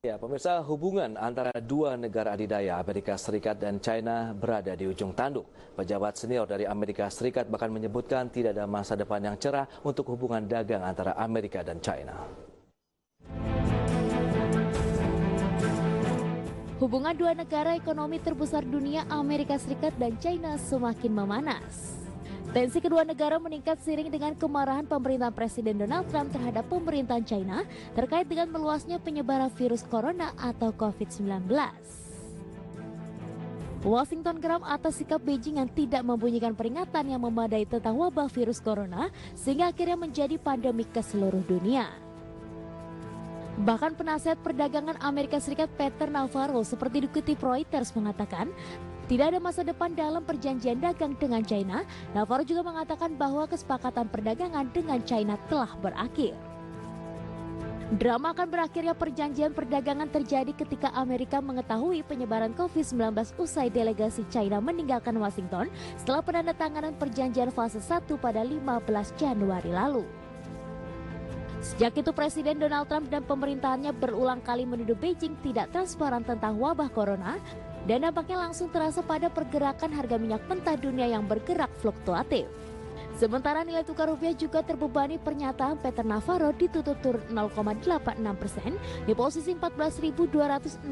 Ya, pemirsa, hubungan antara dua negara adidaya, Amerika Serikat dan China, berada di ujung tanduk. Pejabat senior dari Amerika Serikat bahkan menyebutkan tidak ada masa depan yang cerah untuk hubungan dagang antara Amerika dan China. Hubungan dua negara ekonomi terbesar dunia, Amerika Serikat dan China, semakin memanas. Tensi kedua negara meningkat seiring dengan kemarahan pemerintahan Presiden Donald Trump terhadap pemerintahan China terkait dengan meluasnya penyebaran virus corona atau COVID-19. Washington geram atas sikap Beijing yang tidak membunyikan peringatan yang memadai tentang wabah virus corona sehingga akhirnya menjadi pandemik ke seluruh dunia. Bahkan penasihat perdagangan Amerika Serikat Peter Navarro seperti dikutip Reuters mengatakan tidak ada masa depan dalam perjanjian dagang dengan China. Navarro juga mengatakan bahwa kesepakatan perdagangan dengan China telah berakhir. Drama akan berakhirnya perjanjian perdagangan terjadi ketika Amerika mengetahui penyebaran COVID-19 usai delegasi China meninggalkan Washington setelah penandatanganan perjanjian fase 1 pada 15 Januari lalu. Sejak itu Presiden Donald Trump dan pemerintahannya berulang kali menuduh Beijing tidak transparan tentang wabah corona dan dampaknya langsung terasa pada pergerakan harga minyak mentah dunia yang bergerak fluktuatif. Sementara nilai tukar rupiah juga terbebani pernyataan Peter Navarro ditutup turun 0,86% di posisi Rp14.263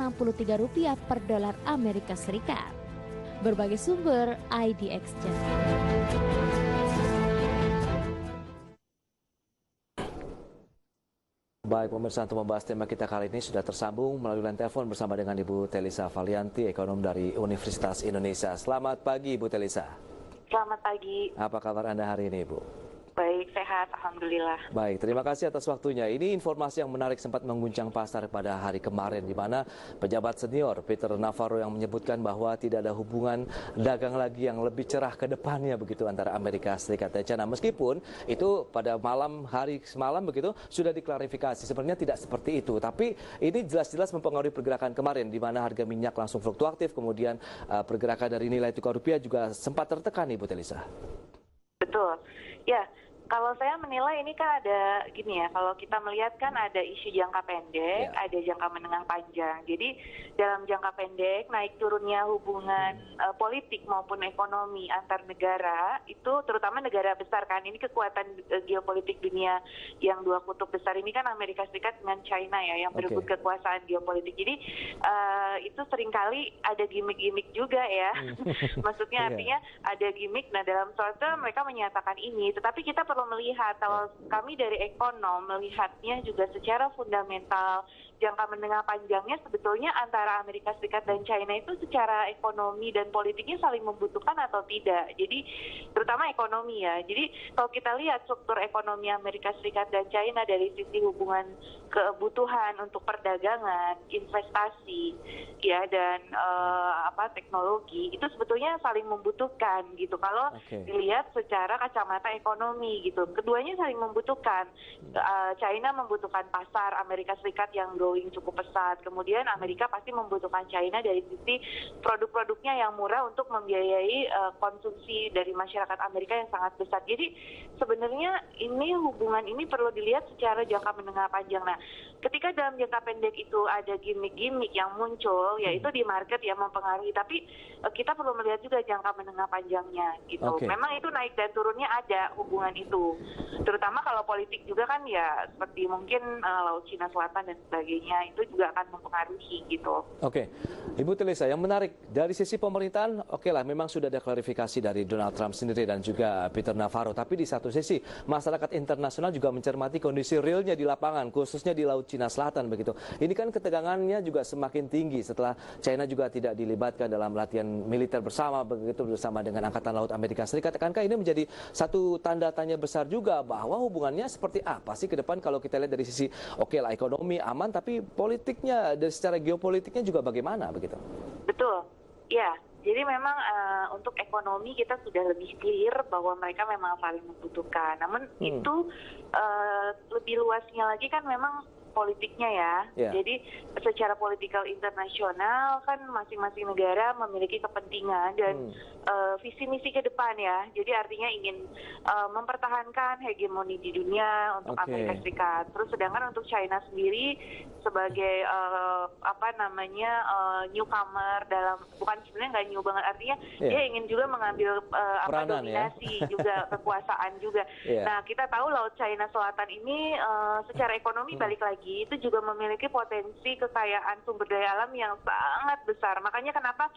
per dolar Amerika Serikat. Berbagai sumber IDX Channel. Baik pemirsa, untuk membahas tema kita kali ini sudah tersambung melalui line telepon bersama dengan Ibu Telisa Valianti, ekonom dari Universitas Indonesia. Selamat pagi Ibu Telisa. Selamat pagi. Apa kabar Anda hari ini Ibu? Baik, sehat, alhamdulillah. Baik, terima kasih atas waktunya. Ini informasi yang menarik sempat mengguncang pasar pada hari kemarin, di mana pejabat senior Peter Navarro yang menyebutkan bahwa tidak ada hubungan dagang lagi yang lebih cerah ke depannya begitu antara Amerika Serikat dan China. Meskipun itu pada hari semalam begitu sudah diklarifikasi, sebenarnya tidak seperti itu. Tapi ini jelas-jelas mempengaruhi pergerakan kemarin, di mana harga minyak langsung fluktuatif, kemudian pergerakan dari nilai tukar rupiah juga sempat tertekan, Ibu Telisa. Betul, ya. Kalau saya menilai ini kan ada gini ya, kalau kita melihat kan ada isu jangka pendek, ada jangka menengah panjang. Jadi dalam jangka pendek naik turunnya hubungan politik maupun ekonomi antar negara itu terutama negara besar kan, ini kekuatan geopolitik dunia yang dua kutub besar ini kan Amerika Serikat dengan China ya yang berebut kekuasaan geopolitik. Jadi itu seringkali ada gimmick-gimmick juga ya. Maksudnya artinya ada gimmick. Nah dalam suatu mereka menyatakan ini, tetapi kita perlu melihat, kalau kami dari ekonom melihatnya juga secara fundamental jangka menengah panjangnya sebetulnya antara Amerika Serikat dan China itu secara ekonomi dan politiknya saling membutuhkan atau tidak. Jadi terutama ekonomi ya. Jadi kalau kita lihat struktur ekonomi Amerika Serikat dan China dari sisi hubungan kebutuhan untuk perdagangan, investasi ya dan teknologi itu sebetulnya saling membutuhkan gitu. Kalau dilihat secara kacamata ekonomi gitu. Keduanya saling membutuhkan. China membutuhkan pasar Amerika Serikat yang growing cukup pesat. Kemudian Amerika pasti membutuhkan China dari sisi produk-produknya yang murah untuk membiayai konsumsi dari masyarakat Amerika yang sangat besar. Jadi sebenarnya ini hubungan ini perlu dilihat secara jangka menengah panjang. Nah, ketika dalam jangka pendek itu ada gimmick-gimmick yang muncul, yaitu di market yang mempengaruhi. Tapi kita perlu melihat juga jangka menengah panjangnya gitu. Memang itu naik dan turunnya ada hubungan itu. Terutama kalau politik juga kan ya seperti mungkin Laut Cina Selatan dan sebagainya itu juga akan mempengaruhi gitu. Ibu Telisa, yang menarik dari sisi pemerintahan, lah memang sudah ada klarifikasi dari Donald Trump sendiri dan juga Peter Navarro. Tapi di satu sisi masyarakat internasional juga mencermati kondisi realnya di lapangan, khususnya di Laut Cina Selatan begitu. Ini kan ketegangannya juga semakin tinggi setelah China juga tidak dilibatkan dalam latihan militer bersama begitu bersama dengan Angkatan Laut Amerika Serikat. Akankah ini menjadi satu tanda tanya besar juga bahwa hubungannya seperti apa sih ke depan kalau kita lihat dari sisi lah ekonomi aman, tapi politiknya dari secara geopolitiknya juga bagaimana begitu? Betul, ya. Jadi memang untuk ekonomi kita sudah lebih clear bahwa mereka memang saling membutuhkan. Namun itu lebih luasnya lagi kan memang politiknya ya. Jadi secara politikal internasional kan masing-masing negara memiliki kepentingan dan visi misi ke depan ya. Jadi artinya ingin mempertahankan hegemoni di dunia untuk Amerika Serikat. Terus sedangkan untuk China sendiri sebagai newcomer dalam, bukan sebenarnya nggak new banget, artinya dia ingin juga mengambil dominasi juga kekuasaan juga. Nah, kita tahu Laut China Selatan ini secara ekonomi balik lagi itu juga memiliki potensi kekayaan sumber daya alam yang sangat besar. Makanya kenapa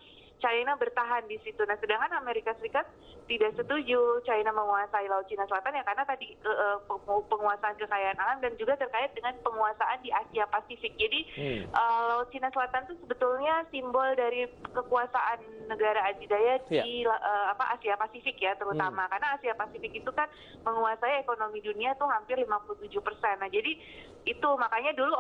China bertahan di situ. Nah, sedangkan Amerika Serikat tidak setuju China menguasai Laut Cina Selatan ya, karena tadi penguasaan kekayaan alam dan juga terkait dengan penguasaan di Asia Pasifik. Jadi Laut Cina Selatan itu sebetulnya simbol dari kekuasaan negara adidaya di Asia Pasifik ya, terutama karena Asia Pasifik itu kan menguasai ekonomi dunia tuh hampir 57%. Nah, jadi itu makanya dulu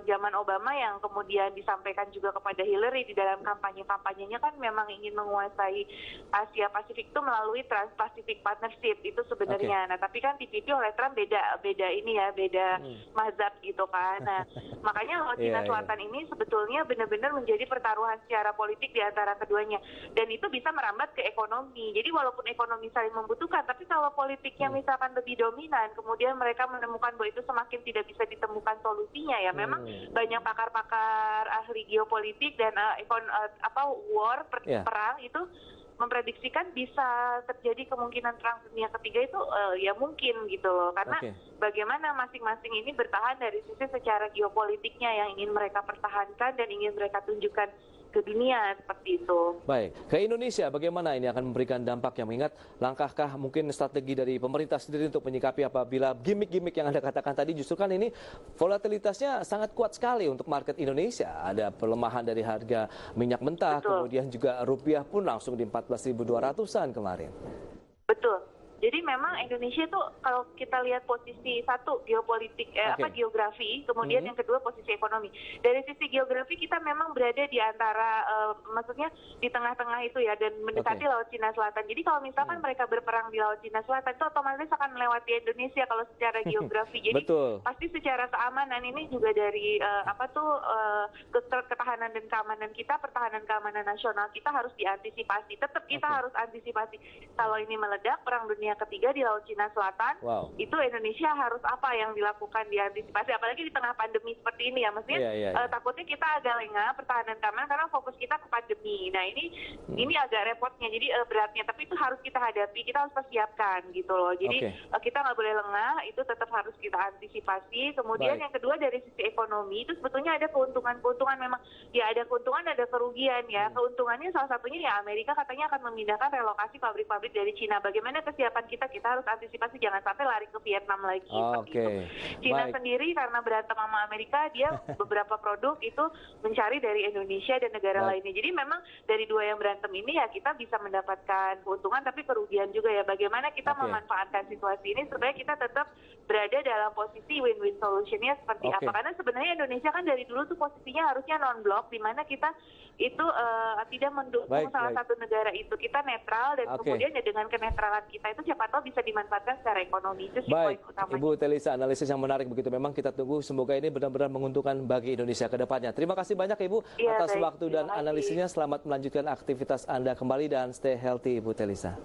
zaman Obama yang kemudian disampaikan juga kepada Hillary di dalam kampanyenya kan memang ingin menguasai Asia Pasifik itu melalui Trans-Pacific Partnership itu sebenarnya. Nah, tapi kan TPP oleh Trump beda mazhab gitu kan. Nah, makanya Laut Cina Selatan ini sebetulnya benar-benar menjadi pertaruhan secara politik di antara keduanya, dan itu bisa merambat ke ekonomi. Jadi walaupun ekonomi saling membutuhkan, tapi kalau politiknya misalkan lebih dominan, kemudian mereka menemukan bahwa itu semakin tidak bisa ditemukan solusinya ya. Memang banyak pakar-pakar ahli geopolitik dan perang itu memprediksikan bisa terjadi kemungkinan perang dunia ketiga itu ya mungkin gitu loh, karena bagaimana masing-masing ini bertahan dari sisi secara geopolitiknya yang ingin mereka pertahankan dan ingin mereka tunjukkan ke dunia seperti itu. Baik, ke Indonesia bagaimana ini akan memberikan dampak yang mengingat langkahkah mungkin strategi dari pemerintah sendiri untuk menyikapi apabila gimmick-gimmick yang Anda katakan tadi justru kan ini volatilitasnya sangat kuat sekali untuk market Indonesia. Ada pelemahan dari harga minyak mentah, kemudian juga rupiah pun langsung di 14.200-an kemarin. Betul. Jadi memang Indonesia tuh kalau kita lihat posisi satu geopolitik geografi, kemudian yang kedua posisi ekonomi. Dari sisi geografi kita memang berada di antara maksudnya di tengah-tengah itu ya, dan mendekati Laut Cina Selatan. Jadi kalau misalkan mereka berperang di Laut Cina Selatan itu otomatis akan melewati Indonesia kalau secara geografi. Jadi pasti secara keamanan ini juga dari ketahanan dan keamanan kita, pertahanan keamanan nasional kita harus diantisipasi. Tetap kita harus antisipasi kalau ini meledak perang dunia ketiga di Laut Cina Selatan, itu Indonesia harus apa yang dilakukan diantisipasi, apalagi di tengah pandemi seperti ini ya, maksudnya takutnya kita agak lengah pertahanan keamanan karena fokus kita ke pandemi. Nah ini agak repotnya, jadi beratnya, tapi itu harus kita hadapi, kita harus persiapkan gitu loh. Jadi kita nggak boleh lengah, itu tetap harus kita antisipasi. Kemudian yang kedua dari sisi ekonomi itu sebetulnya ada keuntungan memang ya, ada keuntungan ada kerugian ya. Keuntungannya salah satunya ya Amerika katanya akan memindahkan relokasi pabrik-pabrik dari Cina. Bagaimana kesiapan kita harus antisipasi jangan sampai lari ke Vietnam lagi. Cina sendiri karena berantem sama Amerika, dia beberapa produk itu mencari dari Indonesia dan negara lainnya. Jadi memang dari dua yang berantem ini ya kita bisa mendapatkan keuntungan tapi kerugian juga ya. Bagaimana kita memanfaatkan situasi ini supaya kita tetap berada dalam posisi win-win solutionnya seperti apa. Karena sebenarnya Indonesia kan dari dulu tuh posisinya harusnya non-blok, di mana kita itu tidak mendukung salah satu negara itu. Kita netral dan kemudian ya dengan kenetralan kita itu siapa tahu bisa dimanfaatkan secara ekonomi. Itu sih poin utamanya. Ibu Telisa, analisis yang menarik begitu. Memang kita tunggu semoga ini benar-benar menguntungkan bagi Indonesia ke depannya. Terima kasih banyak Ibu atas waktu dan analisisnya. Selamat melanjutkan aktivitas Anda kembali dan stay healthy Ibu Telisa.